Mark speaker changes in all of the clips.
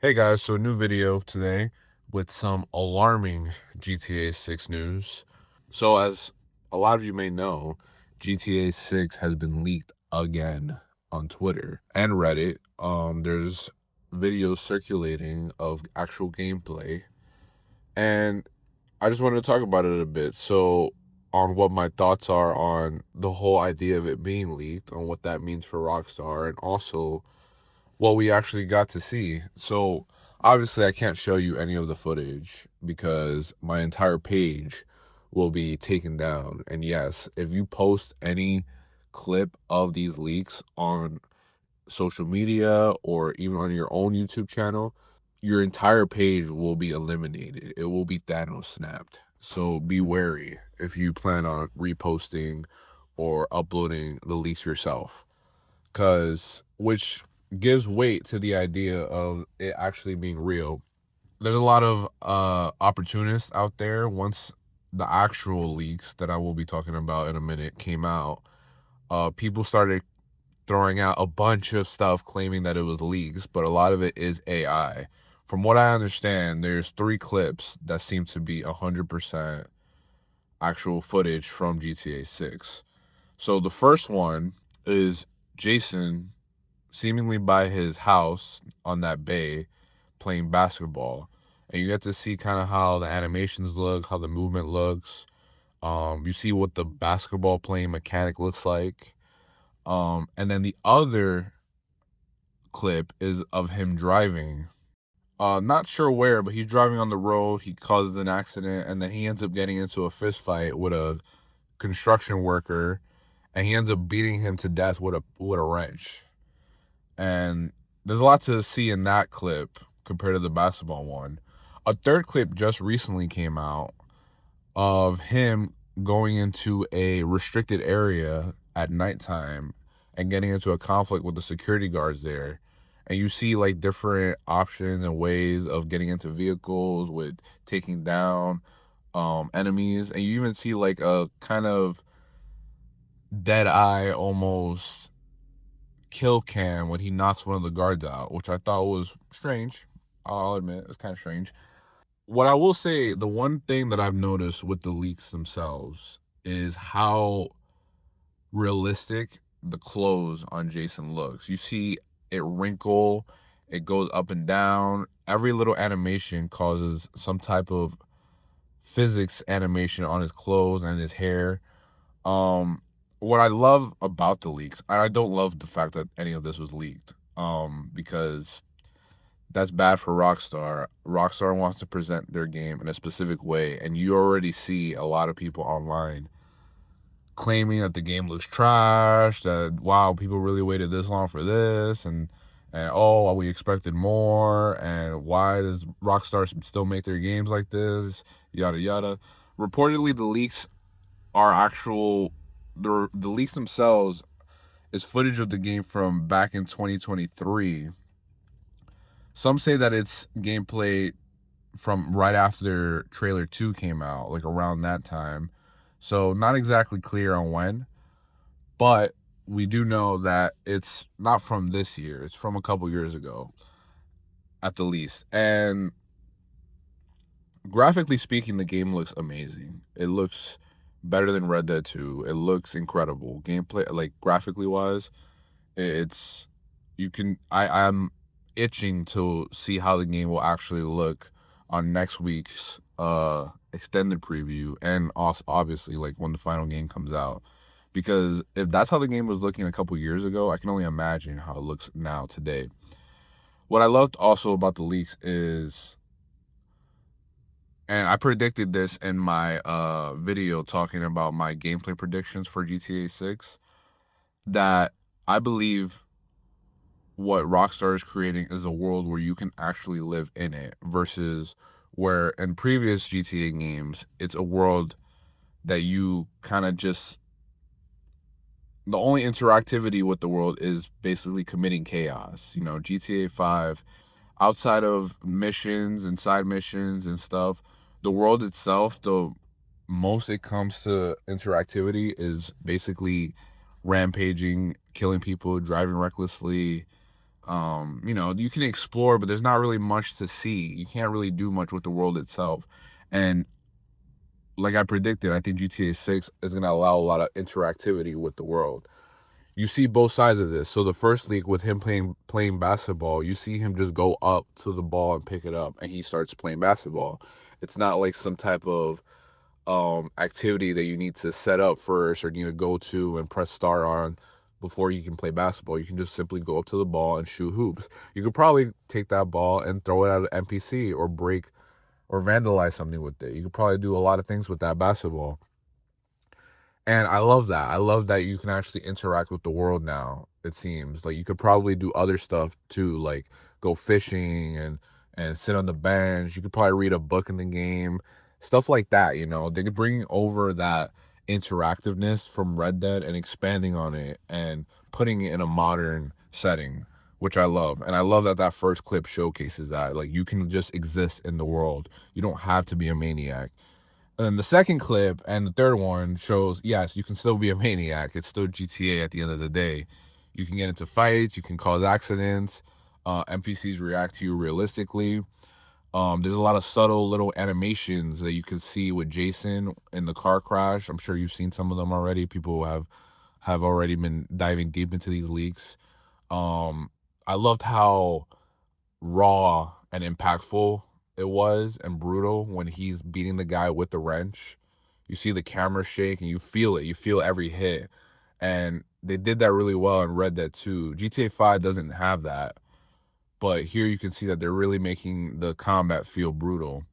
Speaker 1: Hey guys, so a new video today with some alarming GTA 6 news. So as a lot of you may know, GTA 6 has been leaked again on Twitter and Reddit. There's videos circulating of actual gameplay, and I just wanted to talk about it a bit. So on what my thoughts are on the whole idea of it being leaked, on what that means for Rockstar, and also what we actually got to see. So obviously I can't show you any of the footage because my entire page will be taken down. And yes, if you post any clip of these leaks on social media or even on your own YouTube channel, your entire page will be eliminated. It will be Thanos snapped. So be wary if you plan on reposting or uploading the leaks yourself, because which gives weight to the idea of it actually being real. There's a lot of opportunists out there. Once the actual leaks that I will be talking about in a minute came out, people started throwing out a bunch of stuff claiming that it was leaks, but a lot of it is AI. From what I understand, there's 3 clips that seem to be 100% actual footage from GTA 6. So the first one is Jason seemingly by his house on that bay playing basketball, and you get to see kind of how the animations look, how the movement looks. You see what the basketball playing mechanic looks like. And then the other clip is of him driving. Not sure where, but he's driving on the road. He causes an accident, and then he ends up getting into a fist fight with a construction worker, and he ends up beating him to death with a wrench. And there's a lot to see in that clip compared to the basketball one. A third clip just recently came out of him going into a restricted area at nighttime and getting into a conflict with the security guards there. And you see like different options and ways of getting into vehicles with taking down enemies. And you even see like a kind of dead eye almost kill cam when he knocks one of the guards out, which I thought was strange. I'll admit, it's kind of strange. What I will say, the one thing that I've noticed with the leaks themselves is how realistic the clothes on Jason looks. You see it wrinkle, it goes up and down. Every little animation causes some type of physics animation on his clothes and his hair. What I love about the leaks, I don't love the fact that any of this was leaked, because that's bad for Rockstar. Rockstar wants to present their game in a specific way, and you already see a lot of people online claiming that the game looks trash, that wow, people really waited this long for this, and oh, we expected more, and why does Rockstar still make their games like this, yada yada. Reportedly, the leaks are actual, the leaks themselves is footage of the game from back in 2023. Some say that it's gameplay from right after trailer 2 came out, like around that time. So not exactly clear on when, but we do know that it's not from this year. It's from a couple years ago at the least. And graphically speaking, the game looks amazing. It looks better than Red Dead 2. It looks incredible. Gameplay, like graphically wise, it's I'm itching to see how the game will actually look on next week's extended preview, and also obviously like when the final game comes out. Because if that's how the game was looking a couple years ago, I can only imagine how it looks now today. What I loved also about the leaks is, and I predicted this in my video talking about my gameplay predictions for GTA 6, that I believe what Rockstar is creating is a world where you can actually live in it, versus where in previous GTA games, it's a world that you kind of just, the only interactivity with the world is basically committing chaos. You know, GTA 5, outside of missions and side missions and stuff, the world itself, the most it comes to interactivity is basically rampaging, killing people, driving recklessly, You can explore, but there's not really much to see. You can't really do much with the world itself. And like I predicted, I think GTA 6 is going to allow a lot of interactivity with the world. You see both sides of this. So the first league with him playing basketball, you see him just go up to the ball and pick it up, and he starts playing basketball. It's not like some type of activity that you need to set up first or need to go to and press start on before you can play basketball. You can just simply go up to the ball and shoot hoops. You could probably take that ball and throw it at an NPC or break or vandalize something with it. You could probably do a lot of things with that basketball. And I love that. I love that you can actually interact with the world now, it seems. Like you could probably do other stuff too, like go fishing and sit on the bench. You could probably read a book in the game. Stuff like that. They could bring over that interactiveness from Red Dead and expanding on it and putting it in a modern setting, which I love. And I love that that first clip showcases that. Like you can just exist in the world. You don't have to be a maniac. And then the second clip and the third one shows, yes, you can still be a maniac. It's still GTA at the end of the day. You can get into fights. You can cause accidents. NPCs react to you realistically. There's a lot of subtle little animations that you can see with Jason in the car crash. I'm sure you've seen some of them already. People have already been diving deep into these leaks. I loved how raw and impactful it was and brutal when he's beating the guy with the wrench. You see the camera shake and you feel it. You feel every hit. And they did that really well in Red Dead 2. GTA 5 doesn't have that. But here you can see that they're really making the combat feel brutal.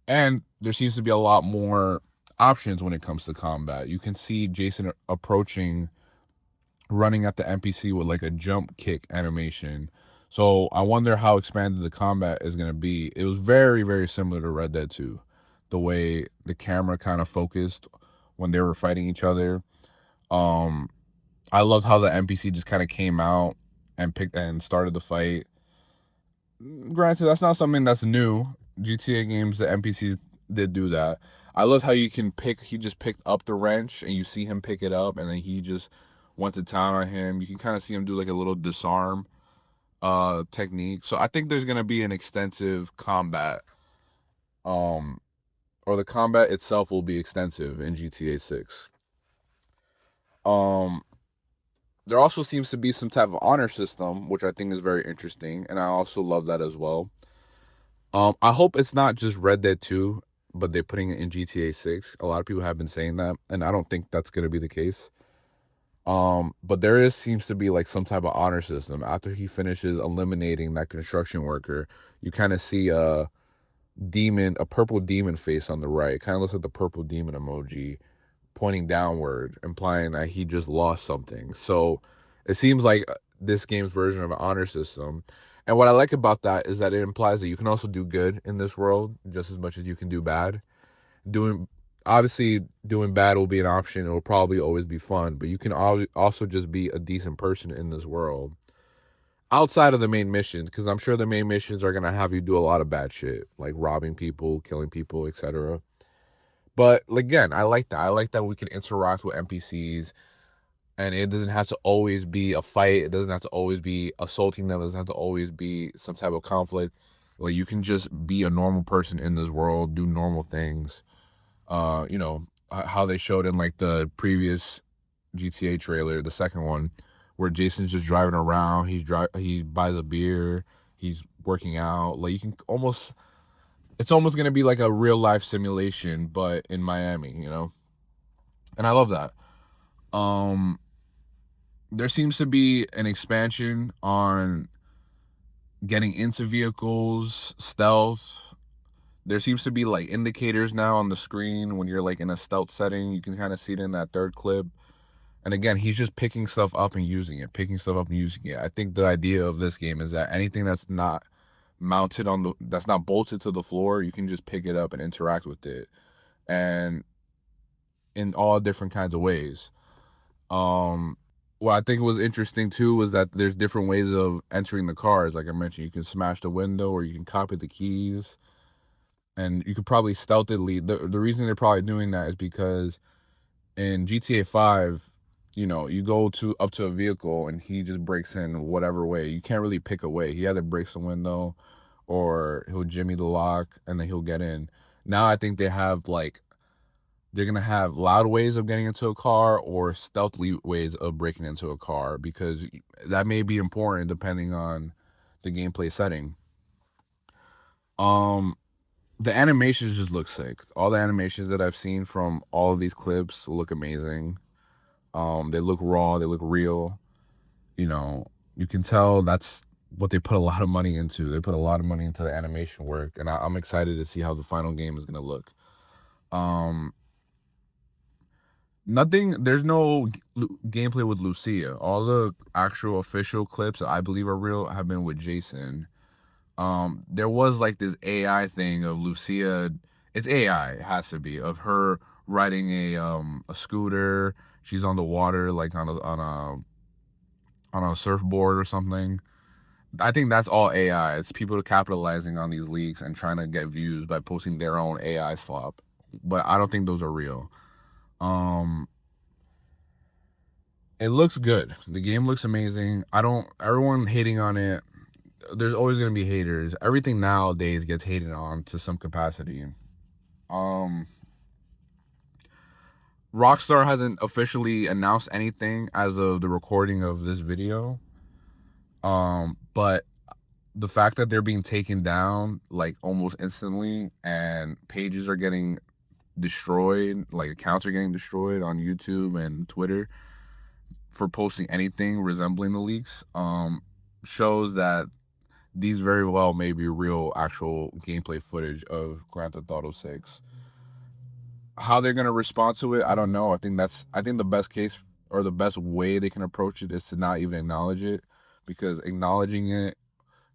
Speaker 1: And there seems to be a lot more options when it comes to combat. You can see Jason approaching, running at the NPC with like a jump kick animation. So I wonder how expanded the combat is going to be. It was very, very similar to Red Dead 2. The way the camera kind of focused when they were fighting each other. I loved how the NPC just kind of came out and picked and started the fight. Granted, that's not something that's new. GTA games, the NPCs did do that. I loved how you can he just picked up the wrench and you see him pick it up and then he just went to town on him. You can kind of see him do like a little disarm technique. So I think there's gonna be an extensive combat. Or the combat itself will be extensive in GTA 6. There also seems to be some type of honor system, which I think is very interesting, and I also love that as well. I hope it's not just Red Dead 2, but they're putting it in GTA 6. A lot of people have been saying that, and I don't think that's gonna be the case. But seems to be like some type of honor system. After he finishes eliminating that construction worker, you kind of see a purple demon face on the right. It kind of looks like the purple demon emoji pointing downward, implying that he just lost something. So it seems like this game's version of an honor system. And what I like about that is that it implies that you can also do good in this world just as much as you can do bad. Obviously doing bad will be an option. It will probably always be fun, but you can also just be a decent person in this world outside of the main missions, because I'm sure the main missions are going to have you do a lot of bad shit, like robbing people, killing people, etc. But again, I like that. I like that we can interact with NPCs and it doesn't have to always be a fight. It doesn't have to always be assaulting them. It doesn't have to always be some type of conflict. Like you can just be a normal person in this world, do normal things. How they showed in like the previous GTA trailer, the second one, where Jason's just driving around. He buys a beer. He's working out. Like it's almost gonna be like a real life simulation, but in Miami, and I love that. There seems to be an expansion on getting into vehicles, stealth. There seems to be like indicators now on the screen when you're like in a stealth setting. You can kind of see it in that third clip. And again, he's just picking stuff up and using it, I think the idea of this game is that anything that's not that's not bolted to the floor, you can just pick it up and interact with it. And in all different kinds of ways. What I think was interesting too was that there's different ways of entering the cars. Like I mentioned, you can smash the window or you can copy the keys. And you could probably stealthily. The reason they're probably doing that is because in GTA 5, you know, you go up to a vehicle and he just breaks in whatever way. You can't really pick a way. He either breaks the window or he'll jimmy the lock and then he'll get in. Now I think they have like, they're gonna have loud ways of getting into a car or stealthy ways of breaking into a car, because that may be important depending on the gameplay setting. The animations just look sick. All the animations that I've seen from all of these clips look amazing. They look raw, they look real. You know, you can tell that's what they put a lot of money into. They put a lot of money into the animation work, and I'm excited to see how the final game is gonna look. There's no gameplay with Lucia. All the actual official clips that I believe are real have been with Jason. There was like this AI thing of Lucia. It's AI, it has to be, of her riding a scooter. She's on the water, like on a surfboard or something. I think that's all AI. It's people capitalizing on these leaks and trying to get views by posting their own AI slop. But I don't think those are real. It looks good. The game looks amazing. Everyone hating on it. There's always gonna be haters. Everything nowadays gets hated on to some capacity. Rockstar hasn't officially announced anything as of the recording of this video. But the fact that they're being taken down like almost instantly and pages are getting destroyed, like accounts are getting destroyed on YouTube and Twitter for posting anything resembling the leaks, shows that these very well may be real actual gameplay footage of Grand Theft Auto 6. How they're gonna respond to it, I don't know. I think the best case or the best way they can approach it is to not even acknowledge it, because acknowledging it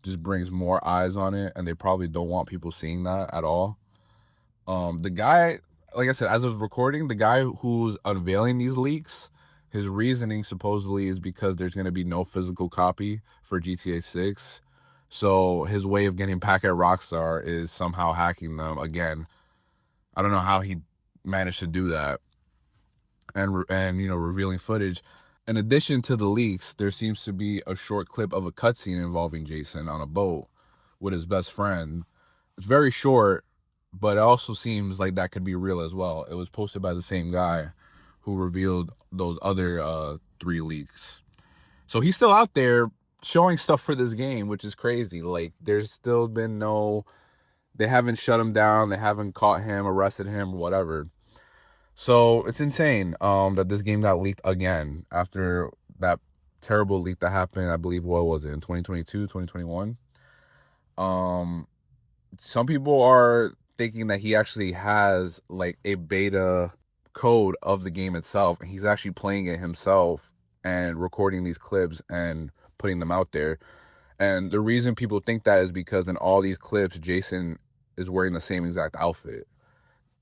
Speaker 1: just brings more eyes on it, and they probably don't want people seeing that at all. The guy, like I said, as of recording, the guy who's unveiling these leaks, his reasoning supposedly is because there's going to be no physical copy for GTA 6. So his way of getting back at Rockstar is somehow hacking them again. I don't know how he managed to do that, and you know, revealing footage. In addition to the leaks, there seems to be a short clip of a cutscene involving Jason on a boat with his best friend. It's very short, but it also seems like that could be real as well. It was posted by the same guy who revealed those other 3 leaks. So he's still out there showing stuff for this game, which is crazy. Like, there's still been they haven't shut him down, they haven't caught him, arrested him, whatever. So it's insane that this game got leaked again after that terrible leak that happened, I believe, what was it, in 2022, 2021? Some people are thinking that he actually has like a beta code of the game itself, and he's actually playing it himself and recording these clips and putting them out there. And the reason people think that is because in all these clips, Jason is wearing the same exact outfit.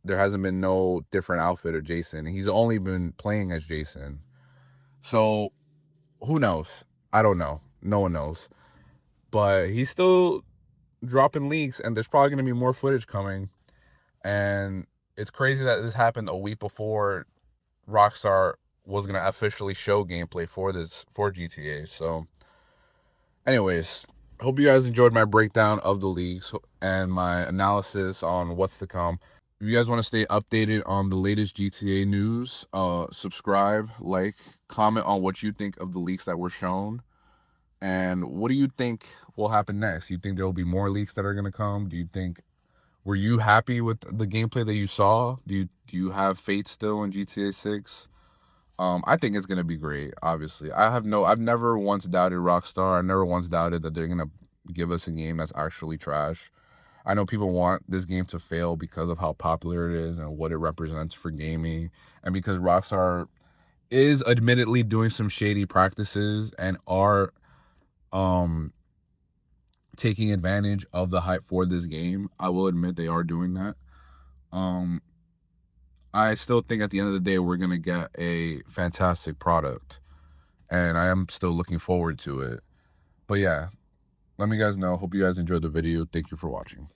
Speaker 1: There hasn't been no different outfit of Jason. He's only been playing as Jason. So who knows? I don't know. No one knows. But he's still dropping leaks, and there's probably going to be more footage coming. And it's crazy that this happened a week before Rockstar was going to officially show gameplay for GTA. So anyways, hope you guys enjoyed my breakdown of the leaks and my analysis on what's to come. If you guys want to stay updated on the latest GTA news, subscribe, like, comment on what you think of the leaks that were shown. And what do you think will happen next? Do you think there will be more leaks that are going to come? Were you happy with the gameplay that you saw? Do you have faith still in GTA 6? I think it's going to be great, obviously. I've never once doubted Rockstar. I never once doubted that they're going to give us a game that's actually trash. I know people want this game to fail because of how popular it is and what it represents for gaming, and because Rockstar is admittedly doing some shady practices and are taking advantage of the hype for this game. I will admit they are doing that. I still think at the end of the day we're gonna get a fantastic product, and I am still looking forward to it. But yeah, let me guys know. Hope you guys enjoyed the video. Thank you for watching.